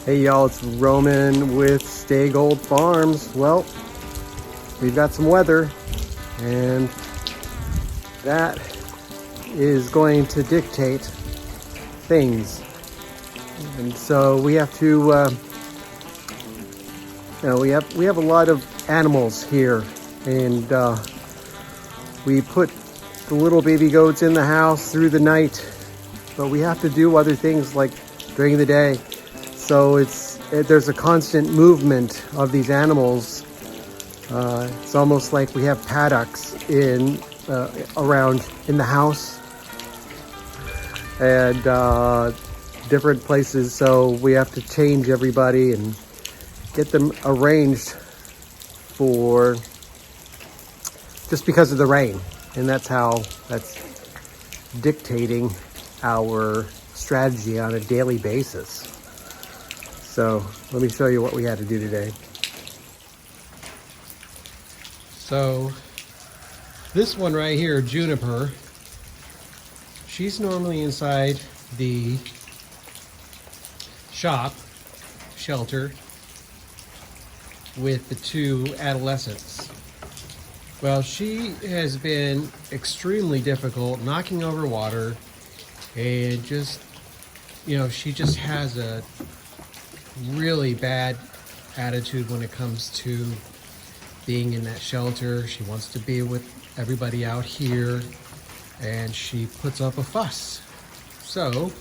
Hey y'all, it's Roman with Stay Gold Farms. Well, we've got some weather and that is going to dictate things. And so we have to, we have a lot of animals here, and we put the little baby goats in the house through the night, but we have to do other things like during the day. So there's a constant movement of these animals. It's almost like we have paddocks around in the house and different places. So we have to change everybody and get them arranged for just because of the rain, and that's dictating our strategy on a daily basis. So let me show you what we had to do today. So this one right here, Juniper, she's normally inside the shelter with the two adolescents. Well, she has been extremely difficult, knocking over water, and just, she just has a really bad attitude when it comes to being in that shelter. She wants to be with everybody out here, and she puts up a fuss. So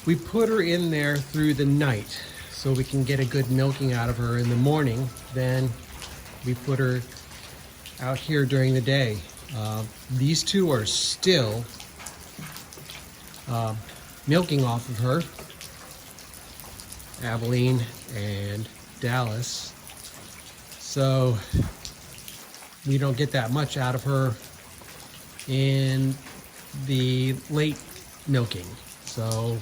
we put her in there through the night so we can get a good milking out of her in the morning. Then we put her out here during the day. These two are still milking off of her, Abilene and Dallas. So we don't get that much out of her in the late milking. So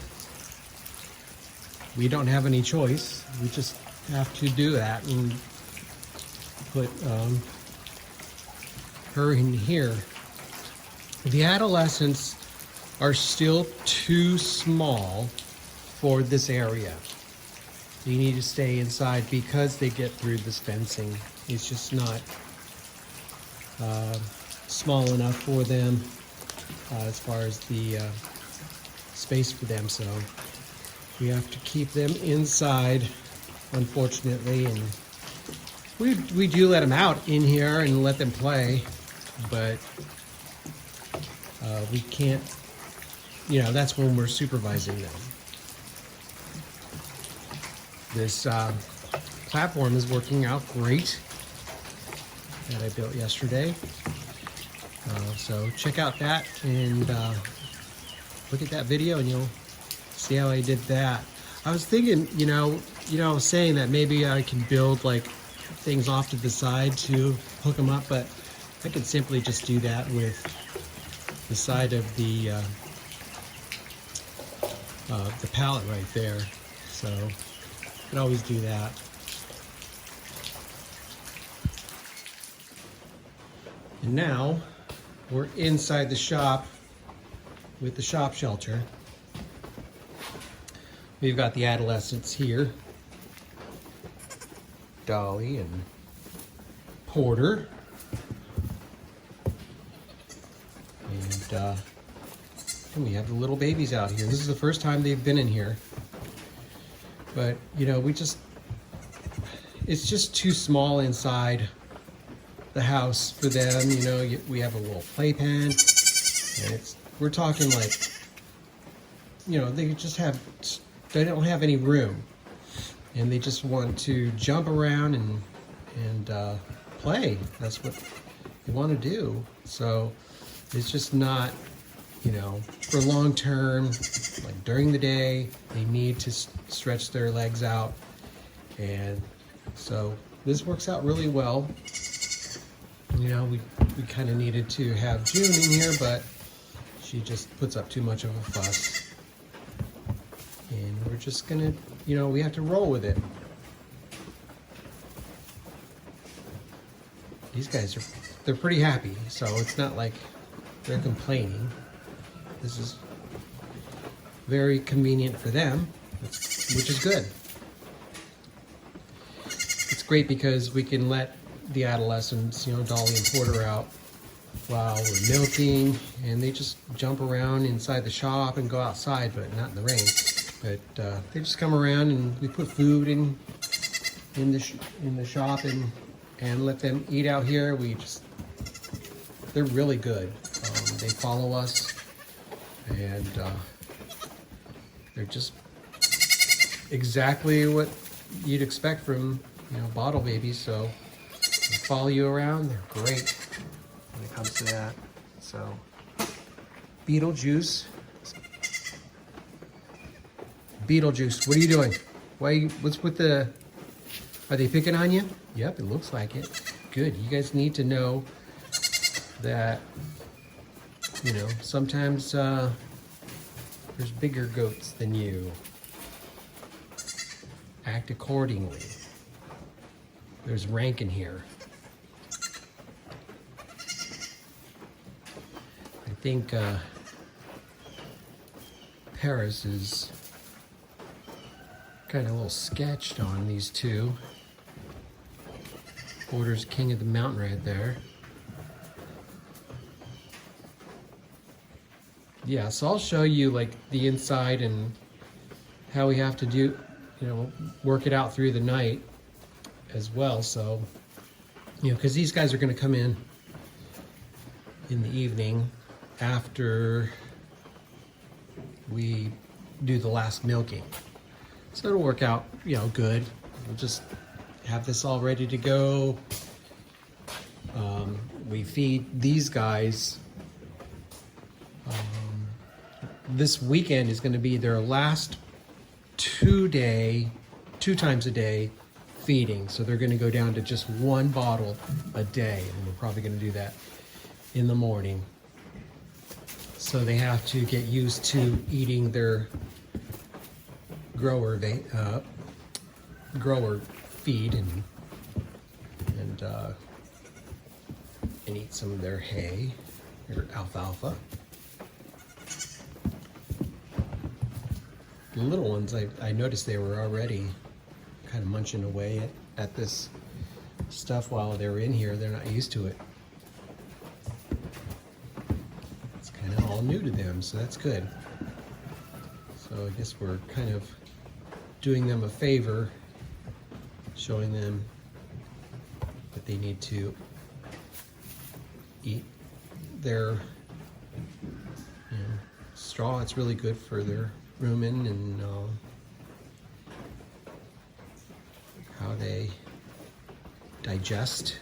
we don't have any choice. We just have to do that and put her in here. The adolescents are still too small for this area. You need to stay inside because they get through this fencing. It's just not small enough for them as far as the space for them. So we have to keep them inside, unfortunately. And we do let them out in here and let them play, but we can't, that's when we're supervising them. This platform is working out great that I built yesterday. So check out that and look at that video and you'll see how I did that. I was thinking, saying that maybe I can build like things off to the side to hook them up, but I could simply just do that with the side of the pallet right there. So you can always do that. And now we're inside the shop with the shop shelter. We've got the adolescents here, Dolly and Porter, and we have the little babies out here. This is the first time they've been in here, but it's just too small inside the house for them. We have a little playpen, and we're talking like, they don't have any room, and they just want to jump around and play. That's what they want to do. So it's just not, for long term, like during the day, they need to stretch their legs out. And so this works out really well. We kind of needed to have June in here, but she just puts up too much of a fuss. And we're just gonna, we have to roll with it. These guys they're pretty happy, so it's not like they're complaining. This is very convenient for them. Let's which is good. It's great because we can let the adolescents, you know, Dolly and Porter, out while we're milking, and they just jump around inside the shop and go outside, but not in the rain. But they just come around, and we put food in the shop and let them eat out here. They're really good. They follow us, and they're just exactly what you'd expect from, you know, bottle babies. So they follow you around. They're great when it comes to that. So Beetlejuice, what are you doing? What's with the? Are they picking on you? Yep, it looks like it. Good. You guys need to know that, you know, sometimes there's bigger goats than you. Act accordingly. There's rank in here. I think Paris is kind of a little sketched on these two. Porter's king of the mountain right there. Yeah, so I'll show you like the inside and how we have to do, you know, work it out through the night as well. So, you know, because these guys are going to come in the evening after we do the last milking. So it'll work out, you know, good. We'll just have this all ready to go. We feed these guys. This weekend is going to be their last 2 times a day feeding. So they're going to go down to just 1 bottle a day. And we're probably going to do that in the morning. So they have to get used to eating their grower feed and eat some of their hay, their alfalfa. The little ones, I noticed they were already kind of munching away at this stuff while they were in here. They're not used to it. It's kind of all new to them, so that's good. So I guess we're kind of doing them a favor, showing them that they need to eat their, you know, straw. It's really good for their rumen and how they digest.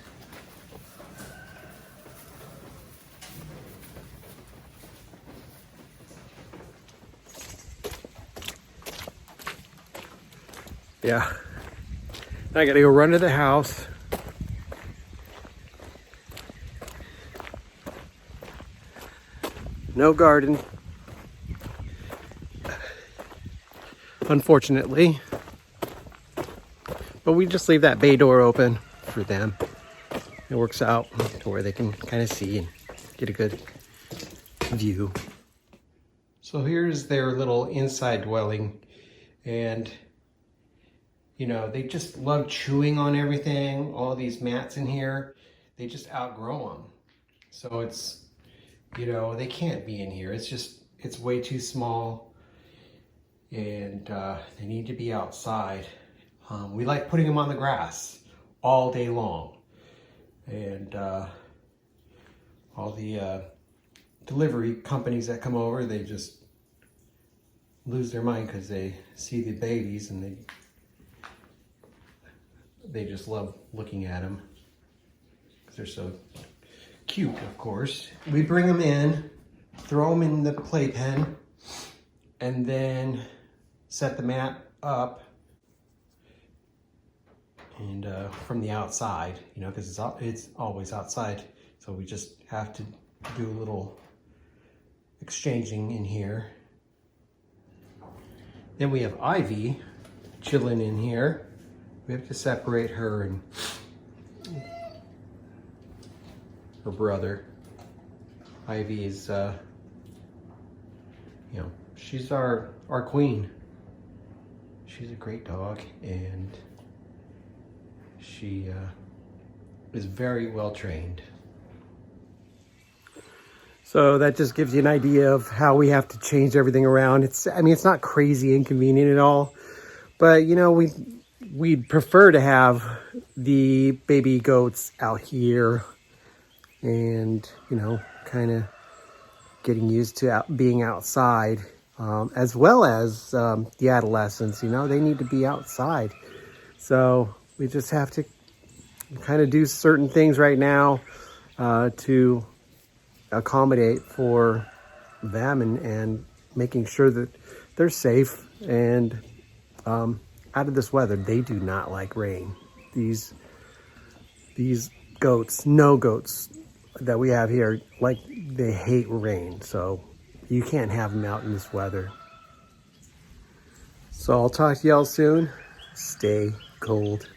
Yeah, I gotta go run to the house. No garden, unfortunately, but we just leave that bay door open for them. It works out to where they can kind of see and get a good view. So here's their little inside dwelling, and you know, they just love chewing on everything. All these mats in here, they just outgrow them. So it's, you know, they can't be in here. It's way too small, and they need to be outside. We like putting them on the grass all day long. And all the delivery companies that come over, they just lose their mind because they see the babies and they just love looking at them because they're so cute, of course. We bring them in, throw them in the playpen, and then set the mat up and from the outside, you know, because it's always outside. So we just have to do a little exchanging in here. Then we have Ivy chilling in here. We have to separate her and her brother. Ivy is, you know, she's our queen. she's a great dog, and she is very well trained. So that just gives you an idea of how we have to change everything around. I mean, it's not crazy inconvenient at all, but you know, we'd prefer to have the baby goats out here and, you know, kind of getting used to being outside, as well as the adolescents. You know, they need to be outside. So we just have to kind of do certain things right now to accommodate for them and making sure that they're safe and out of this weather. They do not like rain. These goats, no goats that we have here, like, they hate rain, so you can't have them out in this weather. So I'll talk to y'all soon. Stay cold.